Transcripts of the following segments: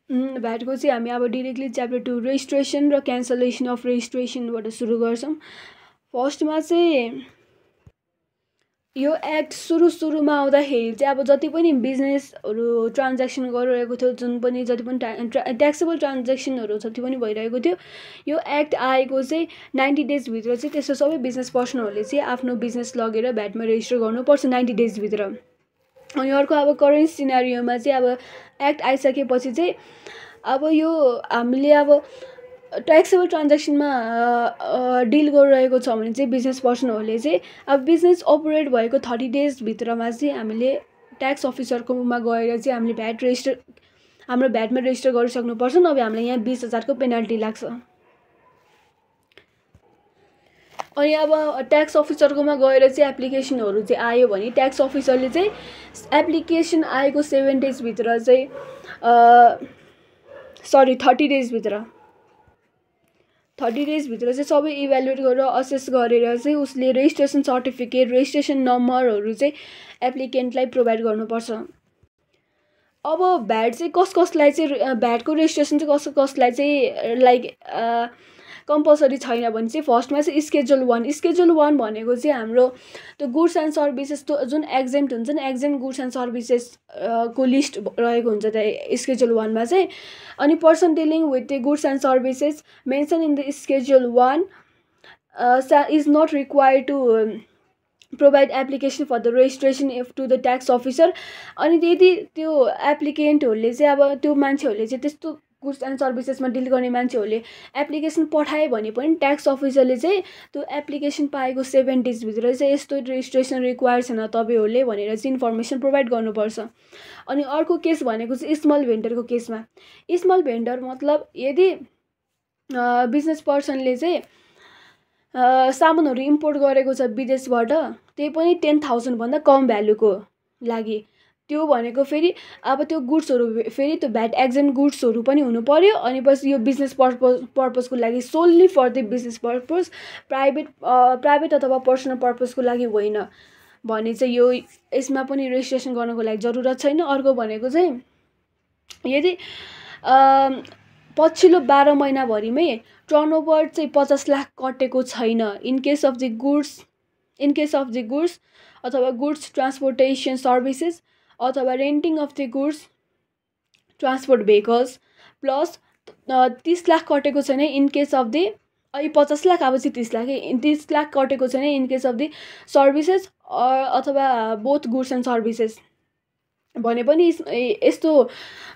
भ्याटको चाहिँ हामी अब डिरेक्टली च्याप्टर 2 रेजिस्ट्रेसन र क्यान्सलेसन अफ रेजिस्ट्रेसनबाट सुरु गर्छौँ। फर्स्टमा चाहिँ यो एक्ट सुरुमा आउँदाखेरि चाहिँ अब जति पनि बिजनेसहरू ट्रान्ज्याक्सन गरिरहेको थियो, जुन पनि जति पनि ट्याक्सेबल ट्रान्ज्याक्सनहरू जति पनि भइरहेको थियो, यो एक्ट आएको चाहिँ 90 डेजभित्र चाहिँ त्यस्तो सबै बिजनेस पर्सनहरूले चाहिँ आफ्नो बिजनेस लगेर भ्याटमा रेजिस्टर गर्नुपर्छ 90 डेजभित्र। अनि अर्को अब करेन्ट सिनारियोमा चाहिँ अब एक्ट आइसकेपछि चाहिँ अब यो हामीले अब ट्याक्सेबल ट्रान्ज्याक्सनमा डिल गरिरहेको छ भने चाहिँ बिजनेस पर्सनहरूले चाहिँ अब बिजनेस अपरेट भएको 30 डेजभित्रमा चाहिँ हामीले ट्याक्स अफिसरकोमा गएर चाहिँ हामीले हाम्रो भ्याटमा रेजिस्टर गरिसक्नुपर्छ, नभए हामीलाई यहाँ 20,000को पेनाल्टी लाग्छ। अनि अब ट्याक्स अफिसरकोमा गएर चाहिँ एप्लिकेसनहरू चाहिँ आयो भने ट्याक्स अफिसरले चाहिँ एप्लिकेसन आएको 7 डेजभित्र चाहिँ 30 डेजभित्र 30 डेजभित्र चाहिँ सबै इभ्यालुएट गरेर असेस गरेर चाहिँ उसले रेजिस्ट्रेसन सर्टिफिकेट, रेजिस्ट्रेसन नम्बरहरू चाहिँ एप्लिकेन्टलाई प्रोभाइड गर्नुपर्छ। अब भ्याट चाहिँ कसलाई चाहिँ भ्याटको रेजिस्ट्रेसन चाहिँ कसलाई चाहिँ लाइक कम्पलसरी छैन भने चाहिँ फर्स्टमा चाहिँ स्केड्युल 1 भनेको चाहिँ हाम्रो त्यो गुड्स एन्ड सर्भिसेस जुन एक्जेम्ट हुन्छ नि, एक्जेम्ट गुड्स एन्ड सर्भिसेस को लिस्ट रहेको हुन्छ त्यहाँ स्केड्युल 1मा चाहिँ। अनि person dealing with the goods and services mention in the schedule 1 is not required to provide application for the registration to the tax officer. अनि यदि त्यो एप्लिकेन्टहरूले चाहिँ अब त्यो मान्छेहरूले चाहिँ त्यस्तो गुड्स एन्ड सर्भिसेसमा डिल गर्ने मान्छेहरूले एप्लिकेसन पठायो भने पनि ट्याक्स अफिसरले चाहिँ त्यो एप्लिकेसन पाएको 7 डेजभित्र चाहिँ यस्तो रेजिस्ट्रेसन रिक्वायर छैन तपाईँहरूले भनेर चाहिँ इन्फर्मेसन प्रोभाइड गर्नुपर्छ। अनि अर्को केस भनेको चाहिँ स्मल भेन्डरको केसमा, स्मल भेन्डर मतलब यदि बिजनेस पर्सनले चाहिँ सामानहरू इम्पोर्ट गरेको छ विदेशबाट, त्यही पनि 10,000 भन्दा कम भ्यालुको लागि, त्यो भनेको फेरि अब त्यो गुड्सहरू फेरि त्यो भ्याट एक्जेम्ट गुड्सहरू पनि हुनु पर्यो। अनि पछि यो बिजनेस पर्पजको लागि solely for the business purpose, private अथवा पर्सनल पर्पजको लागि होइन भने चाहिँ यो यसमा पनि रेजिस्ट्रेसन गर्नको लागि जरुरत छैन। अर्को भनेको चाहिँ यदि पछिल्लो 12 महिनाभरिमै टर्नओभर चाहिँ 50 लाख कटेको छैन in case of the goods अथवा गुड्स ट्रान्सपोर्टेसन सर्भिसेस अथवा renting of the goods transport vehicles plus 30 lakh कटेको छैन in case of the 50 lakh अब चाहिँ 30 लाख कटेको छैन in case of the services अथवा बोथ गुड्स एन्ड सर्भिसेस भने पनि यस्तो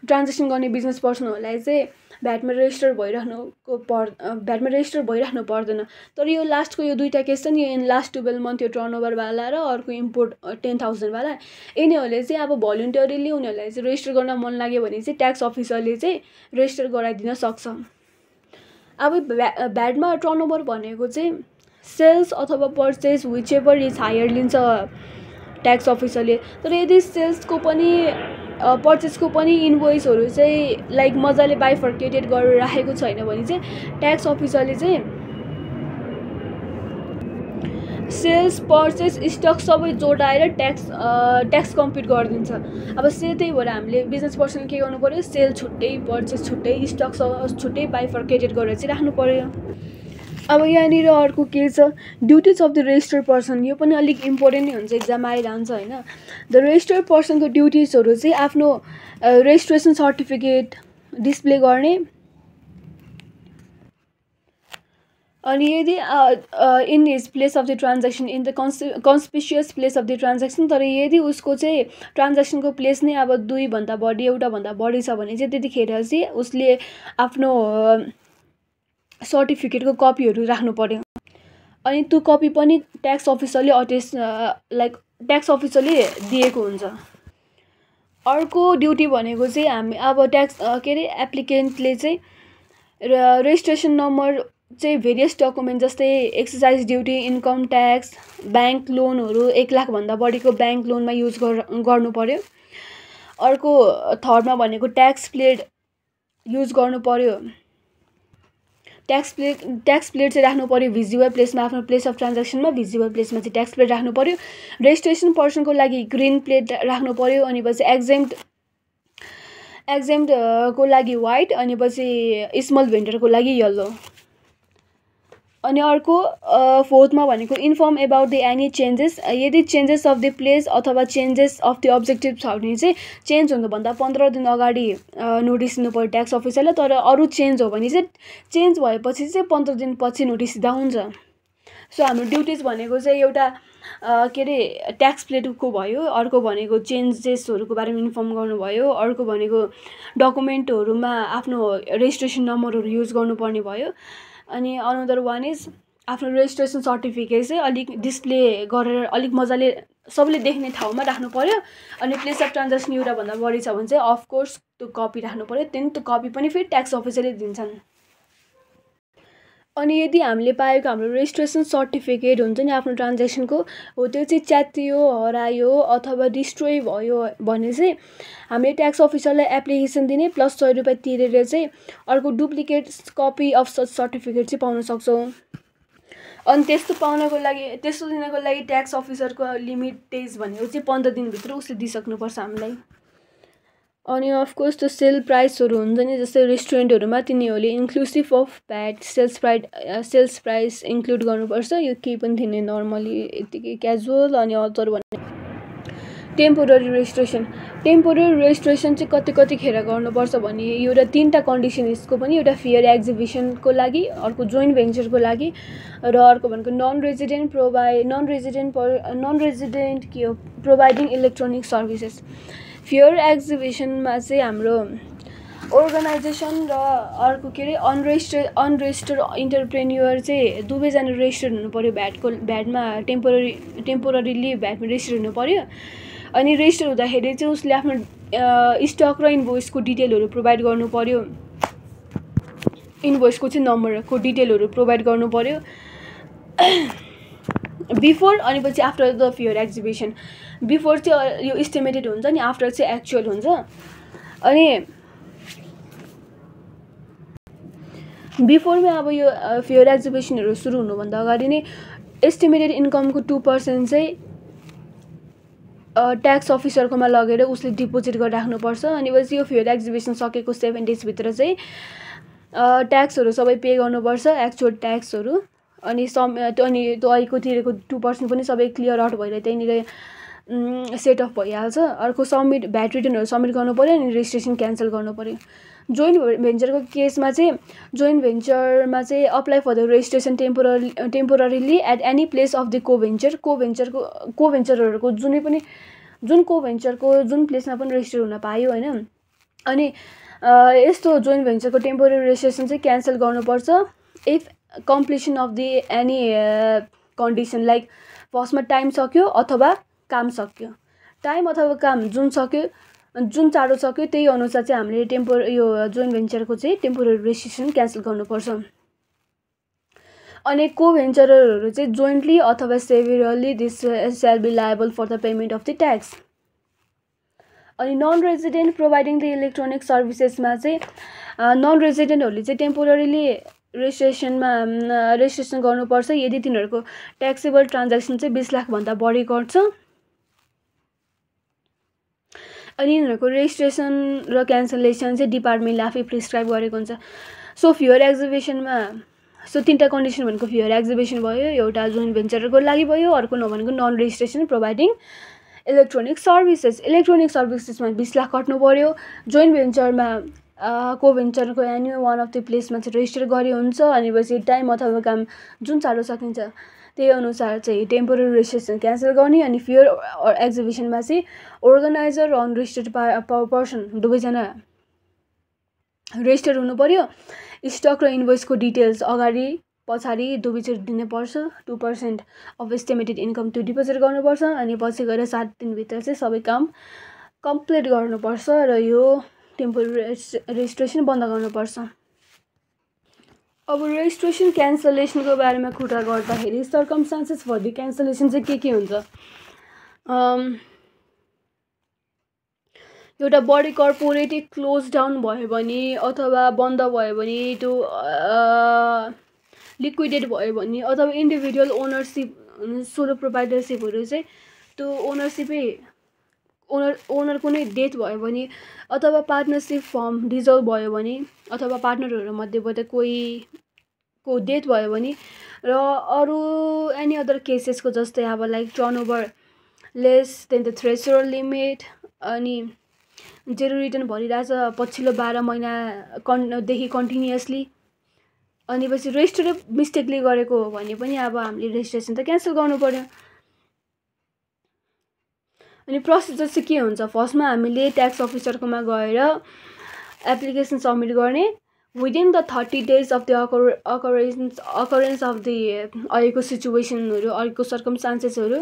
ट्रान्जेक्सन गर्ने बिजनेस पर्सनहरूलाई चाहिँ भ्याटमा रेजिस्टर भइराख्नु पर्दैन। तर यो लास्टको यो दुईवटा केस छ नि, यो लास्ट 12 मन्थ यो टर्नओभरवाला र अर्को इम्पोर्ट 10,000 वाला, यिनीहरूले चाहिँ अब भोलिन्टरीली उनीहरूलाई चाहिँ रेजिस्टर गर्न मन लाग्यो भने चाहिँ ट्याक्स अफिसरले चाहिँ रेजिस्टर गराइदिन सक्छ। अब भ्याटमा टर्नओभर भनेको चाहिँ सेल्स अथवा purchase whichever is higher लिन्छ ट्याक्स अफिसरले। तर यदि सेल्सको पनि पर्चेसको पनि इन्भोइसहरू चाहिँ लाइक मजाले बाइफर्केटेड गरेर राखेको छैन भने चाहिँ ट्याक्स अफिसरले चाहिँ सेल्स पर्चेस स्टक सबै जोडाएर ट्याक्स कम्प्युट गरिदिन्छ। अब त्यही भएर हामीले बिजनेस पर्सन के गर्नु पर्यो, सेल छुट्टै पर्चेस छुट्टै स्टक छुट्टै बाइफर्केटेड गरेर चाहिँ राख्नु पर्यो। अब यहाँनिर अर्को के छ, duties of the registered person, यो पनि अलिक इम्पोर्टेन्ट नै हुन्छ, एक्जाम आइरहन्छ होइन। द रेजिस्टर्ड पर्सनको ड्युटिजहरू चाहिँ आफ्नो रेजिस्ट्रेसन सर्टिफिकेट डिस्प्ले गर्ने, अनि यदि in his place of the transaction in the conspicuous place of the transaction, तर यदि उसको चाहिँ ट्रान्ज्याक्सनको प्लेस नै अब 2 भन्दा बढी एउटाभन्दा बढी छ भने चाहिँ त्यतिखेर चाहिँ उसले आफ्नो सर्टिफिकेटको कपीहरू राख्नु पर्यो। अनि त्यो कपी पनि ट्याक्स अफिसरले ट्याक्स अफिसरले दिएको हुन्छ। अर्को ड्युटी भनेको चाहिँ हामी अब एप्लिकेन्टले चाहिँ रेजिस्ट्रेसन नम्बर चाहिँ भेरियस डकुमेन्ट जस्तै excise duty, income tax, bank लोनहरू 1 लाख भन्दा बढीको ब्याङ्क लोनमा युज गर्नु पर्यो। अर्को थर्डमा भनेको ट्याक्स प्लेट युज गर्नु पर्यो। ट्याक्स प्लेट चाहिँ राख्नु पर्यो भिजिबल प्लेसमा, आफ्नो प्लेस अफ ट्रान्ज्याक्सनमा भिजिबल प्लेसमा चाहिँ ट्याक्स प्लेट राख्नु पर्यो। रेजिस्ट्रेसन पर्सनको लागि ग्रिन प्लेट राख्नु पर्यो। अनि पछि एक्जेम्ट को लागि व्हाइट अनि पछि स्मल भेन्डरको लागि येल्लो। अनि अर्को फोर्थमा भनेको inform about the any changes. यदि चेन्जेस अफ द प्लेस अथवा चेन्जेस अफ द अब्जेक्टिभ छ भने चाहिँ चेन्ज हुनुभन्दा 15 दिन अगाडि नोटिस दिनु पर्यो ट्याक्स अफिसरलाई। तर अरू चेन्ज हो भने चाहिँ चेन्ज भएपछि चाहिँ 15 दिनपछि नोटिस दिँदा हुन्छ। सो हाम्रो ड्युटिज भनेको चाहिँ एउटा के अरे ट्याक्स प्लेटको भयो, अर्को भनेको चेन्जेसहरूको बारेमा इन्फर्म गर्नुभयो, अर्को भनेको डकुमेन्टहरूमा आफ्नो रेजिस्ट्रेसन नम्बरहरू युज गर्नुपर्ने भयो, अनि अनदर वान इज आफ्नो रेजिस्ट्रेसन सर्टिफिकेट चाहिँ अलिक डिस्प्ले गरेर अलिक मजाले सबैले देख्ने ठाउँमा राख्नु पर्यो। अनि प्लेस अफ ट्रान्जेक्सन एउटाभन्दा बढी छ भने चाहिँ अफकोर्स त्यो कपी राख्नु पर्यो। त्यहाँदेखि त्यो कपी पनि फेरि ट्याक्स अफिसरले दिन्छन्। अनि यदि हामीले पाएको हाम्रो रेजिस्ट्रेसन सर्टिफिकेट हुन्छ नि आफ्नो ट्रान्जेक्सनको, हो त्यो चाहिँ च्यातियो, हरायो अथवा डिस्ट्रोय भयो भने चाहिँ हामीले ट्याक्स अफिसरलाई एप्लिकेसन दिने प्लस 100 रुपियाँ तिरेर चाहिँ अर्को duplicate copy of such certificate चाहिँ पाउन सक्छौँ। अनि त्यस्तो दिनको लागि ट्याक्स अफिसरको लिमिटेज भनेको चाहिँ 15 दिनभित्र उसले दिइसक्नुपर्छ हामीलाई। अनि अफकोर्स त्यो सेल प्राइसहरू हुन्छ नि, जस्तै रेस्टुरेन्टहरूमा तिनीहरूले inclusive of VAT sales price include गर्नुपर्छ। यो केही पनि थिएन, नर्मली यत्तिकै क्याजुअल। अनि अदर भने टेम्पोररी रेजिस्ट्रेसन चाहिँ कतिखेर गर्नुपर्छ भने एउटा 3टा कन्डिसन यसको पनि, एउटा फेयर एक्जिबिसनको लागि, अर्को जोइन्ट भेन्चरको लागि, र अर्को भनेको नन रेजिडेन्ट के हो प्रोभाइडिङ इलेक्ट्रोनिक सर्भिसेस। फेयर एक्जिबिसनमा चाहिँ हाम्रो अर्गनाइजेसन र अर्को के अरे अनरेजिस्टर्ड इन्टरप्रेन्युअर चाहिँ दुवैजना रेजिस्टर्ड हुनु पऱ्यो। भ्याटमा टेम्पोररीली भ्याटमा रेजिस्टर हुनु पऱ्यो। अनि रेजिस्टर हुँदाखेरि चाहिँ उसले आफ्नो स्टक र इन्भोइसको डिटेलहरू प्रोभाइड गर्नु पऱ्यो। इन्भोइसको चाहिँ नम्बरको डिटेलहरू प्रोभाइड गर्नु पऱ्यो बिफोर। अनि पछि after the fair exhibition, before चाहिँ यो इस्टिमेटेड हुन्छ नि, आफ्टर चाहिँ एक्चुअल हुन्छ। अनि बिफोरमा अब यो फेयर एक्जिबिसनहरू सुरु हुनुभन्दा अगाडि नै एस्टिमेटेड इन्कमको 2% चाहिँ ट्याक्स अफिसरकोमा लगेर उसले डिपोजिट गरेर राख्नुपर्छ। अनि पछि यो फेयर एक्जिबिसन सकेको 7 डेजभित्र चाहिँ ट्याक्सहरू सबै पे गर्नुपर्छ, एक्चुअल ट्याक्सहरू। अनि त्यो अहिलेको तिरेको 2% पनि सबै क्लियर आउट भएर त्यहीँनिर सेट अफ भइहाल्छ। अर्को भ्याट रिटर्नहरू सब्मिट गर्नु पऱ्यो अनि रेजिस्ट्रेसन क्यान्सल गर्नु पऱ्यो। जोइन्ट भेन्चरको केसमा चाहिँ जोइन्ट भेन्चरमा चाहिँ apply for the registration temporarily at any place of the कोभेन्चरहरूको जुन कोभेन्चरको जुन प्लेसमा पनि रेजिस्टर हुन पायो होइन। अनि यस्तो जोइन्ट भेन्चरको टेम्पोररी रेजिस्ट्रेसन चाहिँ क्यान्सल गर्नुपर्छ if completion of the any condition, like फर्स्टमा टाइम सक्यो अथवा काम सक्यो। टाइम अथवा काम जुन चाँडो सक्यो त्यही अनुसार चाहिँ हामीले यो जोइन्ट भेन्चरको चाहिँ टेम्पोररी रेजिस्ट्रेसन क्यान्सल गर्नुपर्छ। अनि कोभेन्चरहरू चाहिँ जोइन्टली अथवा severally this shall be liable for the payment of the tax. अनि non resident providing the electronic सर्भिसेसमा चाहिँ नन रेजिडेन्टहरूले चाहिँ टेम्पोररीली रेजिस्ट्रेसन गर्नुपर्छ यदि तिनीहरूको ट्याक्सेबल ट्रान्ज्याक्सन चाहिँ 20 लाखभन्दा बढी गर्छ। अनि यिनीहरूको रेजिस्ट्रेसन र क्यान्सलेसन चाहिँ डिपार्टमेन्टले आफै प्रिस्क्राइब गरेको हुन्छ। सो फेयर एक्जिबिसनमा 3टा कन्डिसन भनेको फेयर एक्जिबिसन भयो, एउटा जोइन्ट भेन्चरको लागि भयो, अर्को नभनेको नन रेजिस्ट्रेसन प्रोभाइडिङ इलेक्ट्रोनिक सर्भिसेसमा 20 लाख कट्नु पऱ्यो। जोइन्ट भेन्चरमा कोभेन्चरको एनी वान अफ द प्लेसमा चाहिँ रेजिस्टर गरे हुन्छ। अनि पछि टाइम अथवा काम जुन चाँडो सकिन्छ त्यही अनुसार चाहिँ टेम्पोररी रेजिस्ट्रेसन क्यान्सल गर्ने। अनि फेयर एक्जिबिसनमा चाहिँ अर्गनाइजर र अनरेजिस्टर्ड पर्सन दुवैजना रेजिस्टर हुनु पऱ्यो। स्टक र इन्भोइसको डिटेल्स अगाडि पछाडि दुवैचोटि दिनुपर्छ। 2% अफ एस्टिमेटेड इन्कम त्यो डिपोजिट गर्नुपर्छ। अनि पछि गएर 7 दिनभित्र चाहिँ सबै काम कम्प्लिट गर्नुपर्छ र यो टेम्पोररी रेजिस्ट्रेसन बन्द गर्नुपर्छ। अब रेजिस्ट्रेसन क्यान्सलेसनको बारेमा कुरा गर्दाखेरि सर्कमस्टान्सेस फर द क्यान्सलेसन चाहिँ के हुन्छ। एउटा बडी कर्पोरेट क्लोज डाउन भयो भने अथवा बन्द भयो भने, त्यो लिक्विडेट भयो भने, अथवा इन्डिभिजुअल ओनरसिप सोलो प्रोप्राइटरसिपहरू चाहिँ त्यो ओनरको नै डेथ भयो भने अथवा पार्टनरसिप फर्म डिजल्भ भयो भने अथवा पार्टनरहरू मध्येबाट कोहीको डेथ भयो भने र अरू एनी अदर केसेसको जस्तै अब like turnover less than the threshold limit अनि जेरो रिटर्न भरिरहेछ पछिल्लो 12 महिनादेखि कन्टिन्युअसली अनि पछि रेजिस्टरै मिस्टेकले गरेको हो भने पनि अब हामीले रेजिस्ट्रेसन त क्यान्सल गर्नु पर्यो। अनि प्रोसिजर चाहिँ के हुन्छ, फर्स्टमा हामीले ट्याक्स अफिसरकोमा गएर एप्लिकेसन सबमिट गर्ने within the 30 days of the occurrence of the अहिलेको सिचुएसनहरू अहिलेको सर्कमस्टान्सेसहरू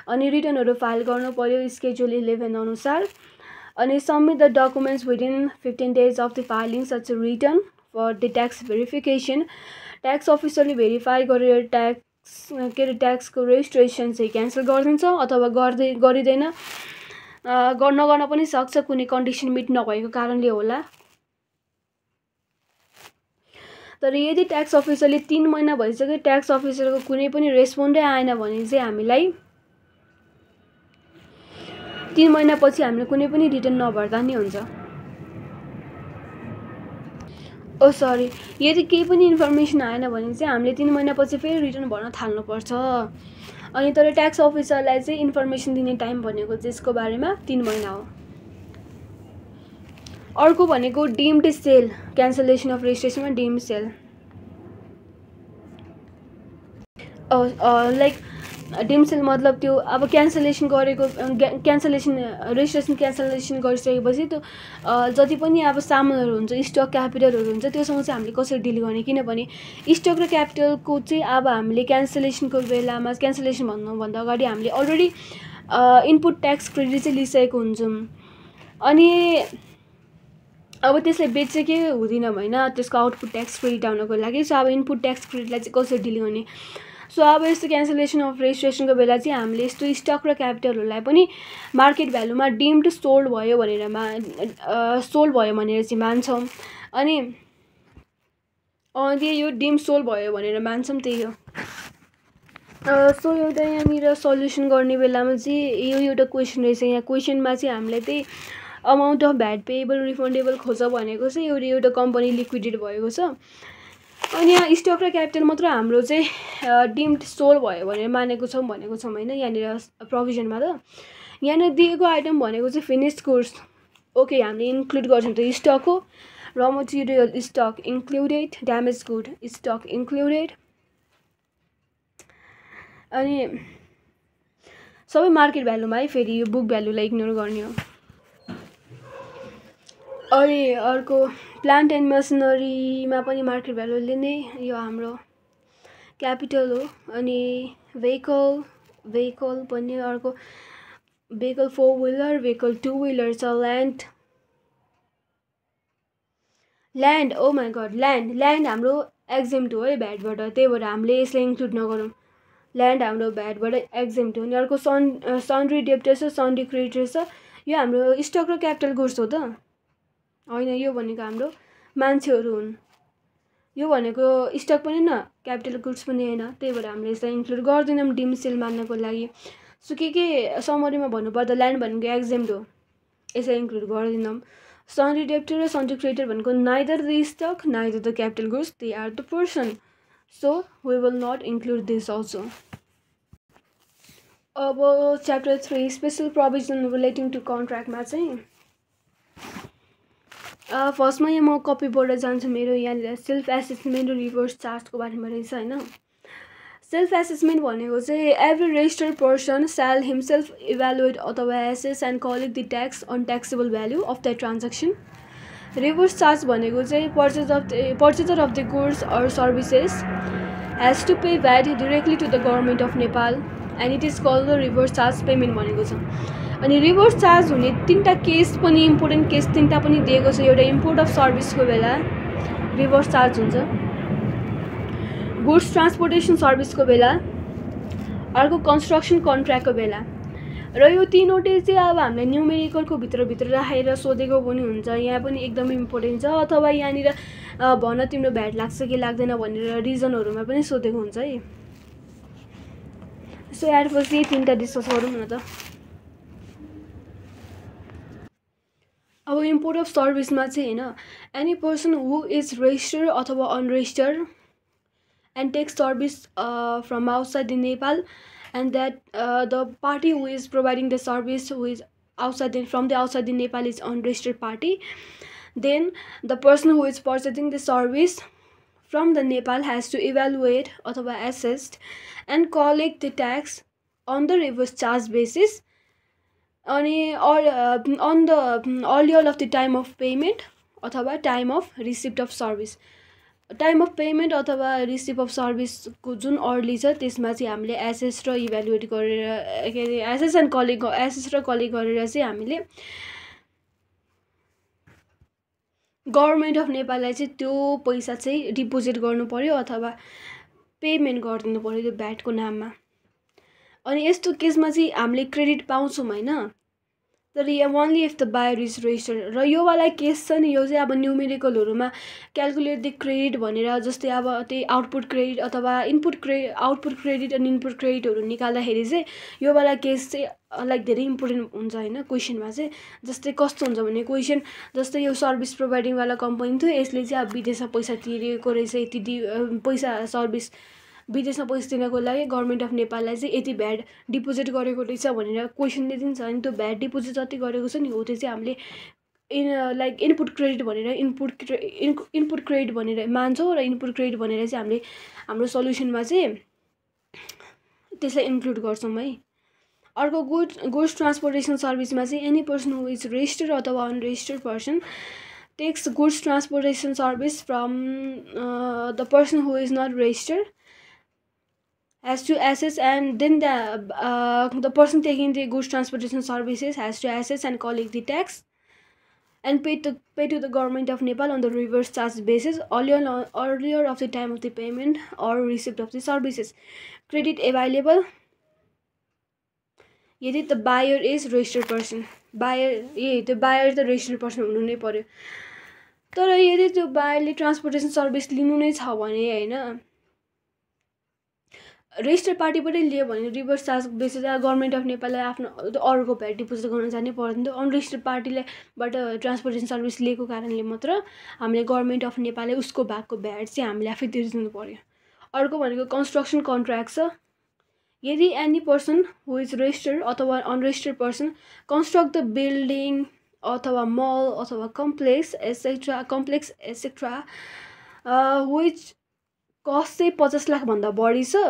अनि रिटर्नहरू फाइल गर्नु पर्यो स्केड्युल 11 अनुसार अनि submit the documents within 15 days of the filing such return for the tax verification. Tax अफिसरले भेरिफाई गरेर ट्याक्सको रेजिस्ट्रेसन चाहिँ क्यान्सल गरिदिन्छ अथवा गरिँदैन, नगर्न पनि सक्छ, कुनै कन्डिसन मिट नभएको कारणले होला। तर यदि ट्याक्स अफिसरले 3 महिना भइसक्यो ट्याक्स अफिसरको कुनै पनि रेस्पोन्डै आएन भने चाहिँ हामीलाई 3 महिनापछि हामीले कुनै पनि रिटर्न नभर्दा नि हुन्छ। यदि केही पनि इन्फर्मेसन आएन भने चाहिँ हामीले 3 महिनापछि फेरि रिटर्न भर्न थाल्नुपर्छ। अनि तर ट्याक्स अफिसरलाई चाहिँ इन्फर्मेसन दिने टाइम भनेको चाहिँ यसको बारेमा 3 महिना हो। अर्को भनेको डिम्ड सेल, क्यान्सलेसन अफ रेजिस्ट्रेसनमा deemed sale like deemed sale मतलब त्यो अब क्यान्सलेसन गरेको रेजिस्ट्रेसन क्यान्सलेसन गरिसकेपछि त्यो जति पनि अब सामानहरू हुन्छ स्टक क्यापिटलहरू हुन्छ त्योसँग चाहिँ हामीले कसरी डिल गर्ने, किनभने स्टक र क्यापिटलको चाहिँ अब हामीले क्यान्सलेसनको बेलामा क्यान्सलेसन भन्नुभन्दा अगाडि हामीले अलरेडी इनपुट ट्याक्स क्रेडिट चाहिँ लिइसकेको हुन्छौँ अनि अब त्यसलाई बेचेकै हुँदैन होइन त्यसको आउटपुट ट्याक्स क्रेडिट आउनको लागि। सो अब इनपुट ट्याक्स क्रेडिटलाई चाहिँ कसरी डिल गर्ने, सो अब यस्तो क्यान्सलेसन अफ रेजिस्ट्रेसनको बेला चाहिँ हामीले यस्तो स्टक र क्यापिटलहरूलाई पनि मार्केट भ्यालुमा डिम्ड सोल्ड भयो भनेर चाहिँ मान्छौँ अनि यो डिम्ड सोल्ड भयो भनेर मान्छौँ, त्यही हो। सो एउटा यहाँनिर सल्युसन गर्ने बेलामा चाहिँ यो एउटा क्वेसन रहेछ। यहाँ क्वेसनमा चाहिँ हामीलाई त्यही amount of VAT payable refundable खोज भनेको चाहिँ एउटा कम्पनी लिक्विडेट भएको छ अनि यहाँ स्टक र क्यापिटल मात्र हाम्रो चाहिँ डिम्ड सोल्ड भयो भनेर भनेको छौँ होइन यहाँनिर प्रोभिजनमा। त यहाँनिर दिएको आइटम भनेको चाहिँ फिनिस्ड गुड्स, ओके हामीले इन्क्लुड गर्छौँ त स्टक हो, र material stock included, damage good stock included अनि सबै मार्केट भ्यालुमा है, फेरि यो बुक भ्यालुलाई इग्नोर गर्ने हो। अनि अर्को प्लान्ट एन्ड मेसिनरीमा पनि मार्केट भ्यालुले नै यो हाम्रो क्यापिटल हो अनि भेहिकल पनि अर्को भेहिकल 4 व्हिलर भेहिकल 2 व्हिलर छ। Land oh my god land हाम्रो एक्जेम्ट हो है भ्याटबाट, त्यही भएर हामीले यसलाई इन्क्लुड नगरौँ, ल्यान्ड हाम्रो भ्याटबाट एक्जेम्ट हो। अनि अर्को सन्ड्री डेब्टर छ, सन्ड्री क्रेडिटर छ, यो हाम्रो स्टक र क्यापिटल गुड्स हो त होइन, यो भनेको हाम्रो मान्छेहरू हुन्, यो भनेको स्टक पनि न क्यापिटल गुड्स पनि होइन, त्यही भएर हामीले यसलाई इन्क्लुड गर्दैनौँ डिम्ड सेल मान्नको लागि। सो के समरीमा भन्नुपर्दा ल्यान्ड भनेको एक्जेम्ट हो, यसलाई इन्क्लुड गर्दैनौँ। सन्ड्री डेब्टर र सन्ड्री क्रेडिटर भनेको neither the stock neither the capital goods, they are the person, so we will not include this also. अब chapter 3 special provision relating to कन्ट्र्याक्टमा चाहिँ फर्स्टमा यहाँ म कपीबाट जान्छु, मेरो यहाँनिर सेल्फ एसेसमेन्ट र रिभर्स चार्जको बारेमा रहेछ होइन। सेल्फ एसेसमेन्ट भनेको चाहिँ every registered person shall himself evaluate अथवा assess and collect the tax on taxable value of the transaction. Reverse charge भनेको चाहिँ purchaser of the goods or services has to pay VAT directly to the government of Nepal and it is called the reverse charge payment भनेको छ। अनि रिभर्स चार्ज हुने 3टा case पनि इम्पोर्टेन्ट केस 3टा पनि दिएको छ। एउटा इम्पोर्ट अफ सर्भिसको बेला रिभर्स चार्ज हुन्छ, गुड्स ट्रान्सपोर्टेसन सर्भिसको बेला, अर्को कन्स्ट्रक्सन कन्ट्र्याक्टको बेला। र यो तीनवटै चाहिँ अब हामीलाई न्युमेरिकलको भित्र राखेर सोधेको पनि हुन्छ, यहाँ पनि एकदमै इम्पोर्टेन्ट छ। अथवा यहाँनिर भन तिम्रो भ्याट लाग्छ कि लाग्दैन भनेर रिजनहरूमा पनि सोधेको हुन्छ है। सो एडपछि 3टा डिस्कस गरौँ न त। अब इम्पोर्ट अफ सर्भिसमा चाहिँ हैन any person who is registered अथवा unregistered and take service from outside the Nepal, and that the party who is providing the service who is from the outside the Nepal is unregistered party, then the person who is purchasing the service from the Nepal has to evaluate अथवा assess and collect the tax on the reverse charge basis on the earlier of the time of payment अथवा time of receipt of service. Time of payment अथवा receive of सर्भिसको जुन early छ त्यसमा चाहिँ हामीले assess र evaluate गरेर के अरे एसेस र कलेक्ट गरेर चाहिँ हामीले गभर्मेन्ट अफ नेपाललाई चाहिँ त्यो पैसा चाहिँ डिपोजिट गर्नु पर्यो अथवा पेमेन्ट गरिदिनु पर्यो त्यो भ्याटको नाममा। अनि यस्तो केसमा चाहिँ हामीले क्रेडिट पाउँछौँ हैन, तर only if the buyer is registered. र यो वाला केस छ नि, यो चाहिँ अब न्युमेरिकलहरूमा क्यालकुलेट द क्रेडिट भनेर जस्तै अब त्यही आउटपुट क्रेडिट अथवा आउटपुट क्रेडिट अनि इनपुट क्रेडिटहरू निकाल्दाखेरि चाहिँ यो वाला केस चाहिँ लाइक धेरै इम्पोर्टेन्ट हुन्छ हैन क्वेसनमा चाहिँ। जस्तै कस्तो हुन्छ भने क्वेसन जस्तै यो सर्भिस प्रोभाइडिङवाला कम्पनी थियो, यसले चाहिँ अब विदेशमा पैसा तिरेको रहेछ, यति पैसा सर्भिस विदेशमा पैसा दिनको लागि गभर्मेन्ट अफ नेपाललाई चाहिँ यति भ्याट डिपोजिट गरेको रहेछ भनेर क्वेसनले दिन्छ। अनि त्यो भ्याट डिपोजिट जति गरेको छ नि हो त्यो चाहिँ हामीले लाइक इनपुट क्रेडिट भनेर इनपुट क्रेडिट भनेर मान्छौँ र इनपुट क्रेडिट भनेर चाहिँ हामीले हाम्रो सल्युसनमा चाहिँ त्यसलाई इन्क्लुड गर्छौँ है। अर्को गुड्स ट्रान्सपोर्टेसन सर्भिसमा चाहिँ any person who is registered अथवा unregistered person takes goods transportation service from the person who is not registered has to assess, and then the person taking the goods transportation services has to assess and collect the tax and pay to the government of Nepal on the reverse charge basis earlier of the time of the payment or receipt of the services. Credit available यदि the buyer is registered person, त्यो buyer त registered person हुनु नै पर्यो। तर यदि त्यो बायरले transportation service लिनु नै छ भने हैन रेजिस्टर्ड पार्टीबाटै लियो भने reverse charge basis government of नेपाललाई आफ्नो अरूको भ्याट डिपोजिट गर्न जानै पर्दैन थियो। अनरेजिस्टर्ड पार्टीबाट ट्रान्सपोर्टेसन सर्भिस लिएको कारणले मात्र हामीले गभर्मेन्ट अफ नेपालले उसको भागको भ्याट चाहिँ हामीले आफै तिर्दिनु पर्यो। अर्को भनेको कन्स्ट्रक्सन कन्ट्र्याक्ट छ। यदि any person who is registered अथवा unregistered person construct the building अथवा मल अथवा कम्प्लेक्स एसेट्रा विच कस्ट चाहिँ 50 लाखभन्दा बढी छ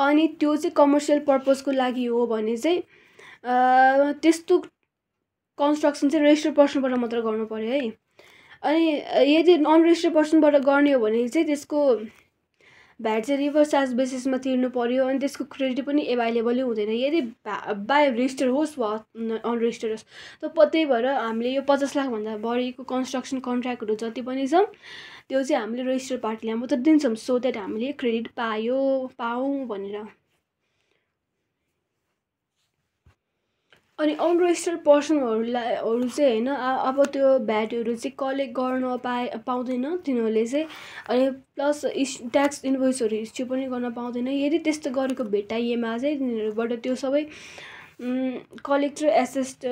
अनि त्यो चाहिँ कमर्सियल पर्पजको लागि हो भने चाहिँ त्यस्तो कन्स्ट्रक्सन चाहिँ रेजिस्टर्ड पर्सनबाट मात्र गर्नु पर्यो है। अनि यदि अनरेजिस्टर्ड पर्सनबाट गर्ने हो भने चाहिँ त्यसको भ्याट चाहिँ रिभर्स चार्ज बेसिसमा तिर्नु पर्यो अनि त्यसको क्रेडिट पनि एभाइलेबलै हुँदैन यदि बाई रेजिस्टर होस् वा अनरेजिस्टर होस्। त्यही भएर हामीले यो 50 लाखभन्दा बढीको कन्स्ट्रक्सन कन्ट्र्याक्टहरू जति पनि छ त्यो चाहिँ हामीले रेजिस्टर्ड पार्टीलाई मात्र दिन्छौँ सो द्याट हामीले क्रेडिट पाऊँ भनेर। अनि अनरेजिस्टर्ड पर्सनहरू चाहिँ हैन अब त्यो भ्याटहरू चाहिँ कलेक्ट गर्न पाउँदैन तिनीहरूले चाहिँ। अनि प्लस ट्याक्स इन्भोइसहरू इस्यु पनि गर्न पाउँदैन। यदि त्यस्तो गरेको भेटाइएमा चाहिँ तिनीहरूबाट त्यो सबै कलेक्टर एसेस्ड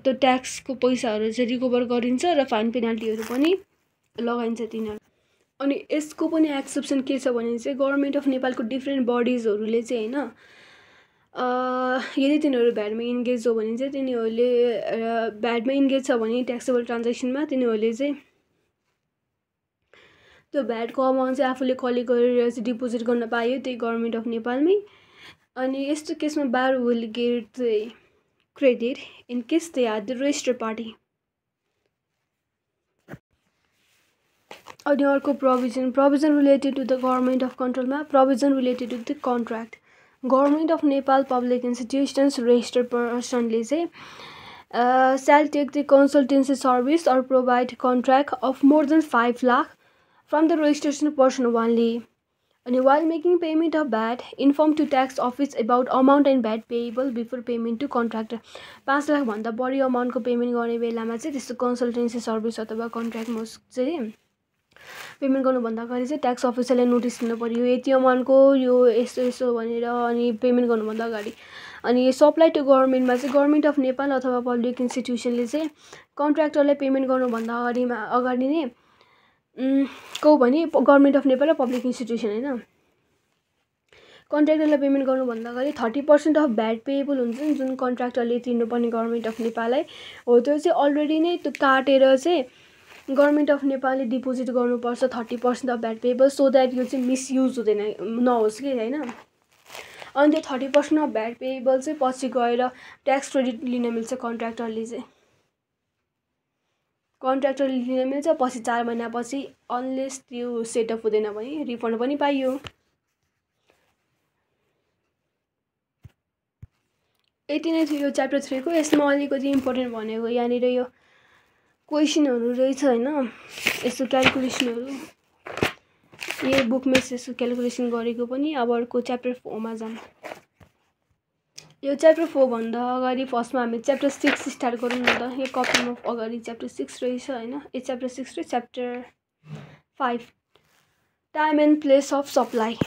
त्यो ट्याक्सको पैसाहरू चाहिँ रिकभर गरिन्छ र फाइन पेनाल्टीहरू पनि लगाइन्छ तिनीहरू। अनि यसको पनि एक्सेप्सन के छ भने चाहिँ गभर्मेन्ट अफ नेपालको डिफ्रेन्ट बडिजहरूले चाहिँ हैन यदि तिनीहरू भ्याटमा इन्गेज हो भने चाहिँ तिनीहरूले भ्याटमा इन्गेज छ भने ट्याक्सेबल ट्रान्जेक्सनमा तिनीहरूले चाहिँ त्यो भ्याटको अमाउन्ट चाहिँ आफूले कलेक्ट गरेर चाहिँ डिपोजिट गर्न पायो त्यही गभर्मेन्ट अफ नेपालमै। अनि यस्तो केसमा buyer will get the credit in case they are the registered party. अनि अर्को provision related to the government of कन्ट्रोलमा provision related to the contract government of Nepal public institutions registered पर्सनले चाहिँ shall take the consultancy service or provide contract of more than 5 lakh from the registration person only. And while making payment of VAT, inform to tax office about amount and VAT payable before payment to contractor. 5 lakh भन्दा बढी अमाउन्टको payment गर्ने बेलामा चाहिँ त्यस्तो consultancy service अथवा कन्ट्र्याक्टमा चाहिँ payment गर्नुभन्दा अगाडि चाहिँ ट्याक्स अफिसरलाई नोटिस दिनु पर्यो यति अमाउन्टको यो यस्तो भनेर। अनि पेमेन्ट गर्नुभन्दा अगाडि अनि सप्लाई टु गभर्मेन्टमा चाहिँ गभर्मेन्ट अफ नेपाल अथवा पब्लिक इन्स्टिट्युसनले चाहिँ कन्ट्र्याक्टरलाई पेमेन्ट गर्नुभन्दा अगाडि नै को भने गभर्मेन्ट अफ नेपाल र पब्लिक इन्स्टिट्युसन होइन, कन्ट्र्याक्टरलाई पेमेन्ट गर्नुभन्दा अगाडि 30% अफ भ्याट पेएबल हुन्छ नि जुन कन्ट्र्याक्टरले तिर्नुपर्ने गभर्मेन्ट अफ नेपाललाई हो, त्यो चाहिँ अलरेडी नै त्यो काटेर चाहिँ गभर्मेन्ट अफ नेपालले डिपोजिट गर्नुपर्छ 30% of VAT payable, so that यो चाहिँ मिसयुज हुँदैन नहोस् कि होइन। अनि त्यो 30% अफ भ्याट पेएबल चाहिँ पछि गएर ट्याक्स क्रेडिट लिन मिल्छ कन्ट्र्याक्टरले चाहिँ, कन्ट्र्याक्टरले लिन मिल्छ पछि 4 महिनापछि, अनलेस त्यो सेटअप हुँदैन भने रिफन्ड पनि पाइयो। यति नै थियो यो च्याप्टर 3 को। यसमा अलिकति इम्पोर्टेन्ट भनेको यहाँनिर यो क्वेसनहरू रहेछ होइन, यस्तो क्यालकुलेसनहरू, यो बुकमा यस्तो क्यालकुलेसन गरेको पनि। अब अर्को च्याप्टर 4 मा जाऊँ। यो च्याप्टर 4 भन्दा अगाडि फर्स्टमा हामी च्याप्टर 6 स्टार्ट गरौँ न त। यो कपीमा अगाडि च्याप्टर 6 रहेछ होइन, यो च्याप्टर 6 र chapter 5 time and place of supply.